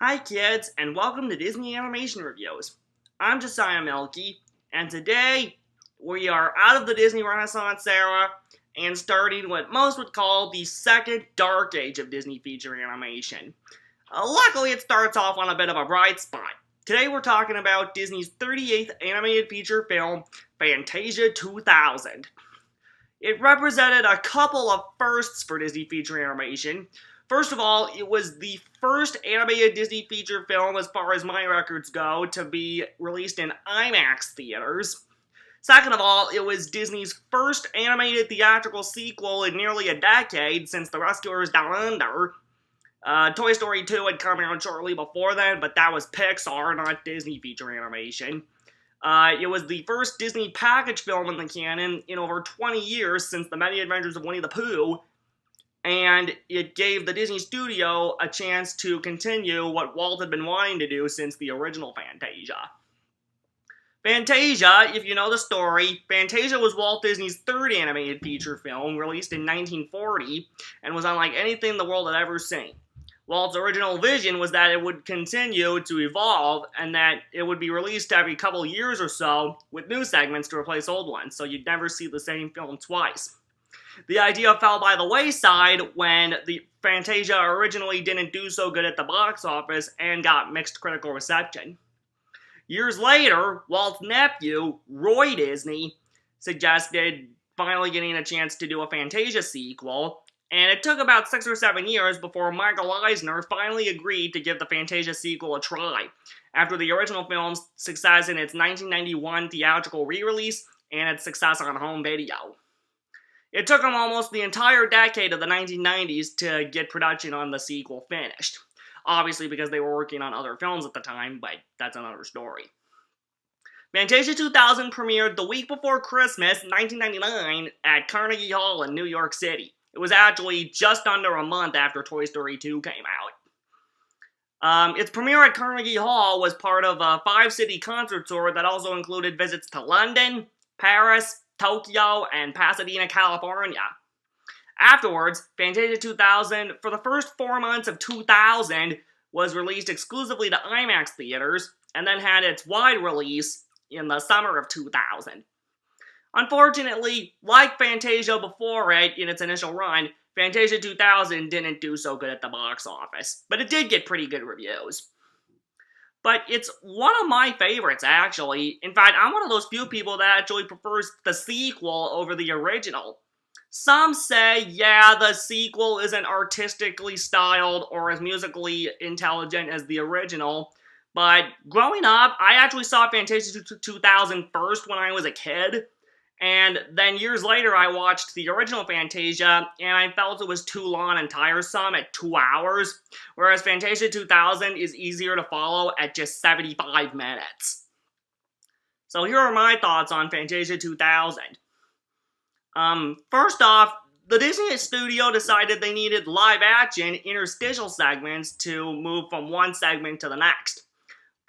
Hi kids, and welcome to Disney Animation Reviews. I'm Josiah Melky, and today we are out of the Disney Renaissance era and starting what most would call the second dark age of Disney feature animation. Luckily, it starts off on a bit of a bright spot. Today we're talking about Disney's 38th animated feature film, Fantasia 2000. It represented a couple of firsts for Disney feature animation. First of all, it was the first animated Disney feature film, as far as my records go, to be released in IMAX theaters. Second of all, it was Disney's first animated theatrical sequel in nearly a decade since The Rescuers Down Under. Toy Story 2 had come out shortly before then, but that was Pixar, not Disney feature animation. It was the first Disney package film in the canon in over 20 years since The Many Adventures of Winnie the Pooh, and it gave the Disney studio a chance to continue what Walt had been wanting to do since the original Fantasia. Fantasia, if you know the story, Fantasia was Walt Disney's third animated feature film, released in 1940, and was unlike anything the world had ever seen. Walt's original vision was that it would continue to evolve, and that it would be released every couple years or so, with new segments to replace old ones, so you'd never see the same film twice. The idea fell by the wayside when the Fantasia originally didn't do so good at the box office and got mixed critical reception. Years later, Walt's nephew, Roy Disney, suggested finally getting a chance to do a Fantasia sequel, and it took about 6 or 7 years before Michael Eisner finally agreed to give the Fantasia sequel a try, after the original film's success in its 1991 theatrical re-release and its success on home video. It took them almost the entire decade of the 1990s to get production on the sequel finished. Obviously because they were working on other films at the time, but that's another story. Fantasia 2000 premiered the week before Christmas, 1999, at Carnegie Hall in New York City. It was actually just under a month after Toy Story 2 came out. Its premiere at Carnegie Hall was part of a 5-city concert tour that also included visits to London, Paris, Tokyo, and Pasadena, California. Afterwards, Fantasia 2000, for the first 4 months of 2000, was released exclusively to IMAX theaters, and then had its wide release in the summer of 2000. Unfortunately, like Fantasia before it in its initial run, Fantasia 2000 didn't do so good at the box office, but it did get pretty good reviews. But it's one of my favorites, actually. In fact, I'm one of those few people that actually prefers the sequel over the original. Some say, yeah, the sequel isn't artistically styled or as musically intelligent as the original, but growing up, I actually saw Fantasia 2000 first when I was a kid, and then years later I watched the original Fantasia, and I felt it was too long and tiresome at 2 hours, whereas Fantasia 2000 is easier to follow at just 75 minutes. So here are my thoughts on Fantasia 2000. First off, the Disney studio decided they needed live-action interstitial segments to move from one segment to the next.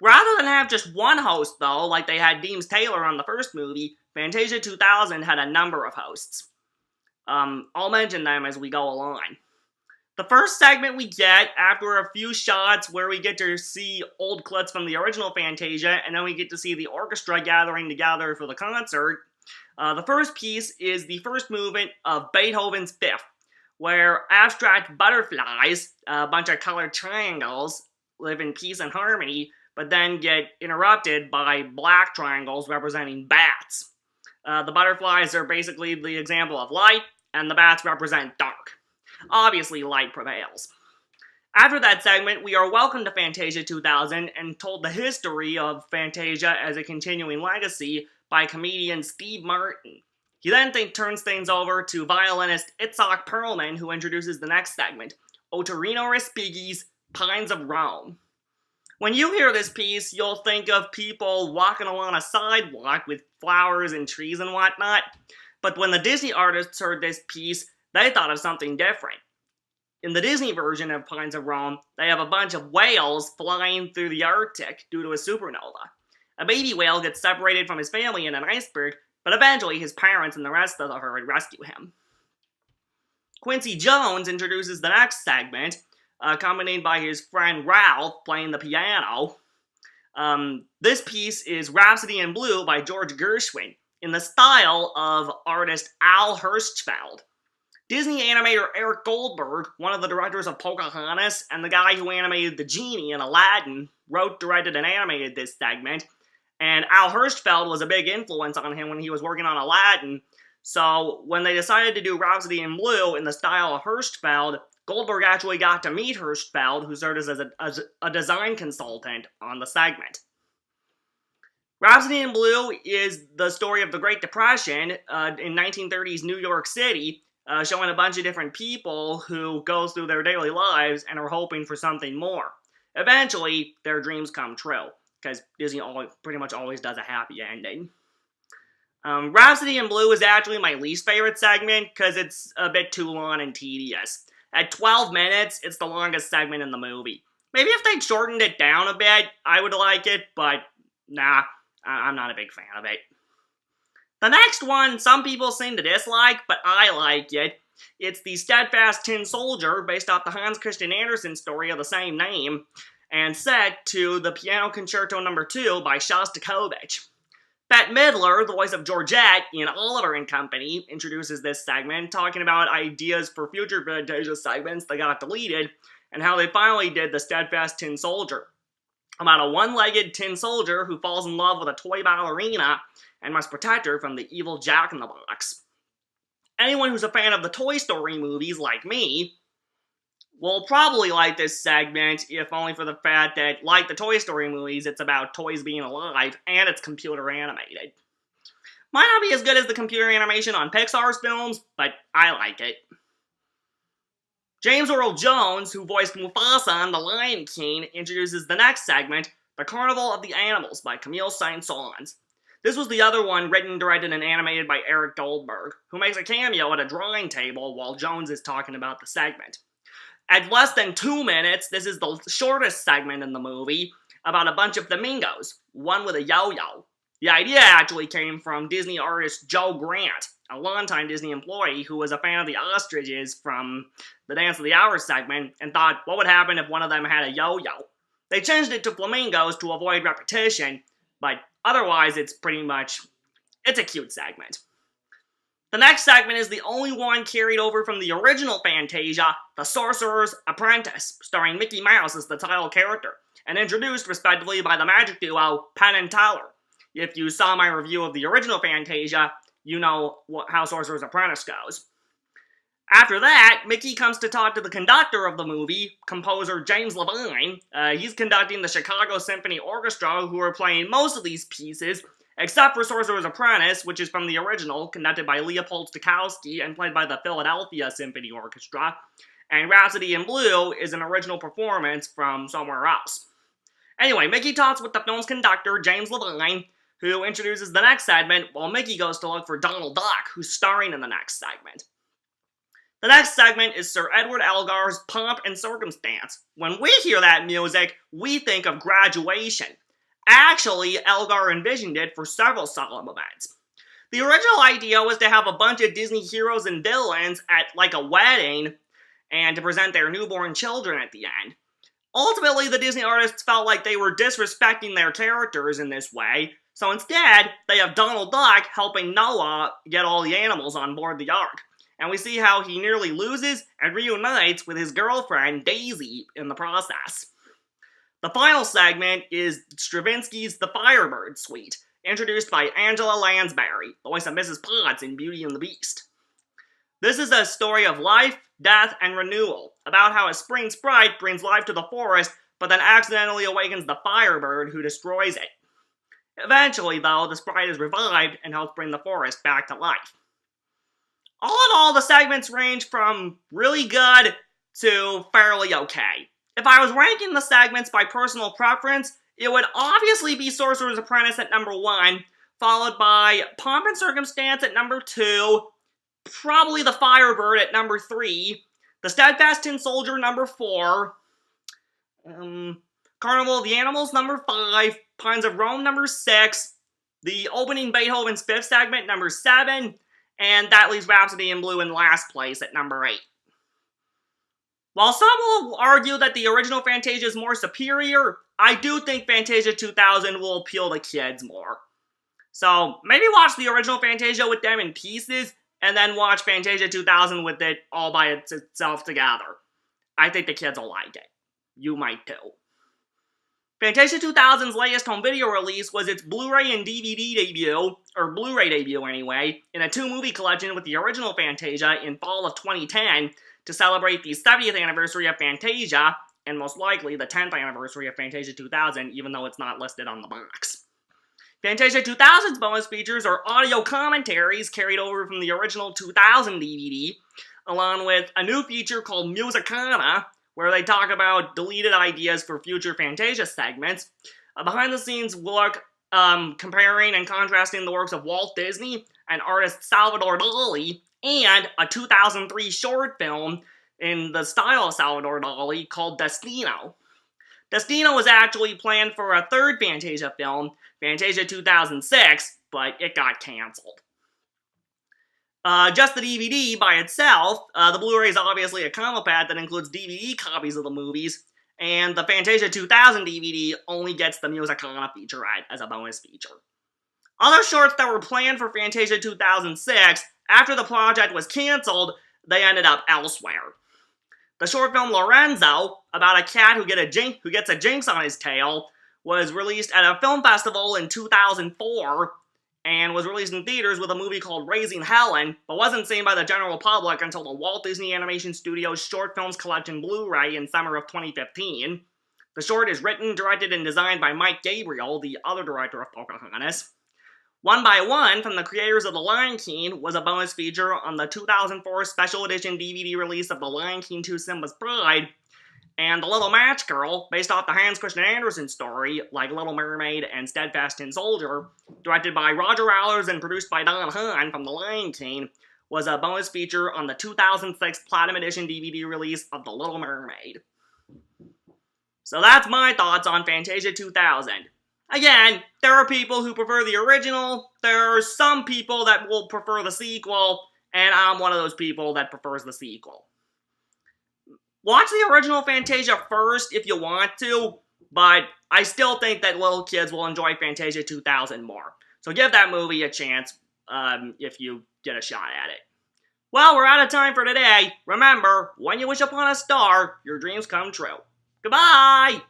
Rather than have just one host, though, like they had Deems Taylor on the first movie, Fantasia 2000 had a number of hosts. I'll mention them as we go along. The first segment we get, after a few shots where we get to see old clips from the original Fantasia, and then we get to see the orchestra gathering together for the concert, the first piece is the first movement of Beethoven's Fifth, where abstract butterflies, a bunch of colored triangles, live in peace and harmony, but then get interrupted by black triangles representing bats. The butterflies are basically the example of light, and the bats represent dark. Obviously, light prevails. After that segment, we are welcomed to Fantasia 2000 and told the history of Fantasia as a continuing legacy by comedian Steve Martin. He then turns things over to violinist Itzhak Perlman, who introduces the next segment, O Torino Respighi's Pines of Rome. When you hear this piece, you'll think of people walking along a sidewalk with flowers and trees and whatnot, but when the Disney artists heard this piece, they thought of something different. In the Disney version of Pines of Rome, they have a bunch of whales flying through the Arctic due to a supernova. A baby whale gets separated from his family in an iceberg, but eventually his parents and the rest of the herd rescue him. Quincy Jones introduces the next segment, accompanied by his friend Ralph playing the piano. This piece is Rhapsody in Blue by George Gershwin, in the style of artist Al Hirschfeld. Disney animator Eric Goldberg, one of the directors of Pocahontas, and the guy who animated the genie in Aladdin, wrote, directed, and animated this segment. And Al Hirschfeld was a big influence on him when he was working on Aladdin. So when they decided to do Rhapsody in Blue in the style of Hirschfeld, Goldberg actually got to meet Hirschfeld, who served as a design consultant on the segment. Rhapsody in Blue is the story of the Great Depression in 1930s New York City, showing a bunch of different people who go through their daily lives and are hoping for something more. Eventually, their dreams come true, because Disney pretty much always does a happy ending. Rhapsody in Blue is actually my least favorite segment, because it's a bit too long and tedious. At 12 minutes, it's the longest segment in the movie. Maybe if they'd shortened it down a bit, I would like it, but nah, I'm not a big fan of it. The next one, some people seem to dislike, but I like it. It's the Steadfast Tin Soldier, based off the Hans Christian Andersen story of the same name, and set to the Piano Concerto No. 2 by Shostakovich. Bette Midler, the voice of Georgette in Oliver and Company, introduces this segment, talking about ideas for future Fantasia segments that got deleted, and how they finally did the Steadfast Tin Soldier, about a one-legged tin soldier who falls in love with a toy ballerina and must protect her from the evil Jack-in-the-Box. Anyone who's a fan of the Toy Story movies, like me, will probably like this segment, if only for the fact that, like the Toy Story movies, it's about toys being alive, and it's computer animated. Might not be as good as the computer animation on Pixar's films, but I like it. James Earl Jones, who voiced Mufasa in The Lion King, introduces the next segment, The Carnival of the Animals by Camille Saint-Saëns. This was the other one written, directed, and animated by Eric Goldberg, who makes a cameo at a drawing table while Jones is talking about the segment. At less than 2 minutes, this is the shortest segment in the movie, about a bunch of flamingos, one with a yo-yo. The idea actually came from Disney artist Joe Grant, a longtime Disney employee who was a fan of the ostriches from the Dance of the Hour segment, and thought, what would happen if one of them had a yo-yo? They changed it to flamingos to avoid repetition, but otherwise it's a cute segment. The next segment is the only one carried over from the original Fantasia, The Sorcerer's Apprentice, starring Mickey Mouse as the title character, and introduced respectively by the magic duo Penn and Teller. If you saw my review of the original Fantasia, you know how Sorcerer's Apprentice goes. After that, Mickey comes to talk to the conductor of the movie, composer James Levine. He's conducting the Chicago Symphony Orchestra, who are playing most of these pieces, except for Sorcerer's Apprentice, which is from the original, conducted by Leopold Stokowski and played by the Philadelphia Symphony Orchestra. And Rhapsody in Blue is an original performance from somewhere else. Anyway, Mickey talks with the film's conductor, James Levine, who introduces the next segment, while Mickey goes to look for Donald Duck, who's starring in the next segment. The next segment is Sir Edward Elgar's Pomp and Circumstance. When we hear that music, we think of graduation. Actually, Elgar envisioned it for several solemn events. The original idea was to have a bunch of Disney heroes and villains at, like, a wedding, and to present their newborn children at the end. Ultimately, the Disney artists felt like they were disrespecting their characters in this way, so instead, they have Donald Duck helping Noah get all the animals on board the Ark. And we see how he nearly loses and reunites with his girlfriend, Daisy, in the process. The final segment is Stravinsky's The Firebird Suite, introduced by Angela Lansbury, the voice of Mrs. Potts in Beauty and the Beast. This is a story of life, death, and renewal, about how a spring sprite brings life to the forest, but then accidentally awakens the Firebird who destroys it. Eventually, though, the sprite is revived and helps bring the forest back to life. All in all, the segments range from really good to fairly okay. If I was ranking the segments by personal preference, it would obviously be Sorcerer's Apprentice at number 1, followed by Pomp and Circumstance at number 2, probably the Firebird at number 3, the Steadfast Tin Soldier number 4, Carnival of the Animals number 5, Pines of Rome number 6, the opening Beethoven's 5th segment number 7, and that leaves Rhapsody in Blue in last place at number 8. While some will argue that the original Fantasia is more superior, I do think Fantasia 2000 will appeal to kids more. So maybe watch the original Fantasia with them in pieces, and then watch Fantasia 2000 with it all by itself together. I think the kids will like it. You might too. Fantasia 2000's latest home video release was its Blu-ray and DVD debut, or Blu-ray debut anyway, in a 2-movie collection with the original Fantasia in fall of 2010 to celebrate the 70th anniversary of Fantasia, and most likely the 10th anniversary of Fantasia 2000, even though it's not listed on the box. Fantasia 2000's bonus features are audio commentaries carried over from the original 2000 DVD, along with a new feature called Musicana, where they talk about deleted ideas for future Fantasia segments, a behind-the-scenes look comparing and contrasting the works of Walt Disney and artist Salvador Dali, and a 2003 short film in the style of Salvador Dali called Destino. Destino was actually planned for a third Fantasia film, Fantasia 2006, but it got cancelled. Just the DVD by itself, the Blu-ray is obviously a combo pad that includes DVD copies of the movies, and the Fantasia 2000 DVD only gets the Musicana featurette as a bonus feature. Other shorts that were planned for Fantasia 2006, after the project was cancelled, they ended up elsewhere. The short film Lorenzo, about a cat who gets a jinx on his tail, was released at a film festival in 2004, and was released in theaters with a movie called Raising Helen, but wasn't seen by the general public until the Walt Disney Animation Studios Short Films Collection Blu-ray in summer of 2015. The short is written, directed, and designed by Mike Gabriel, the other director of Pocahontas. One by One, from the creators of The Lion King, was a bonus feature on the 2004 special edition DVD release of The Lion King 2 Simba's Pride, and The Little Match Girl, based off the Hans Christian Andersen story, like Little Mermaid and Steadfast Tin Soldier, directed by Roger Allers and produced by Don Hahn from The Lion King, was a bonus feature on the 2006 Platinum Edition DVD release of The Little Mermaid. So that's my thoughts on Fantasia 2000. Again, there are people who prefer the original, there are some people that will prefer the sequel, and I'm one of those people that prefers the sequel. Watch the original Fantasia first if you want to, but I still think that little kids will enjoy Fantasia 2000 more. So give that movie a chance if you get a shot at it. Well, we're out of time for today. Remember, when you wish upon a star, your dreams come true. Goodbye!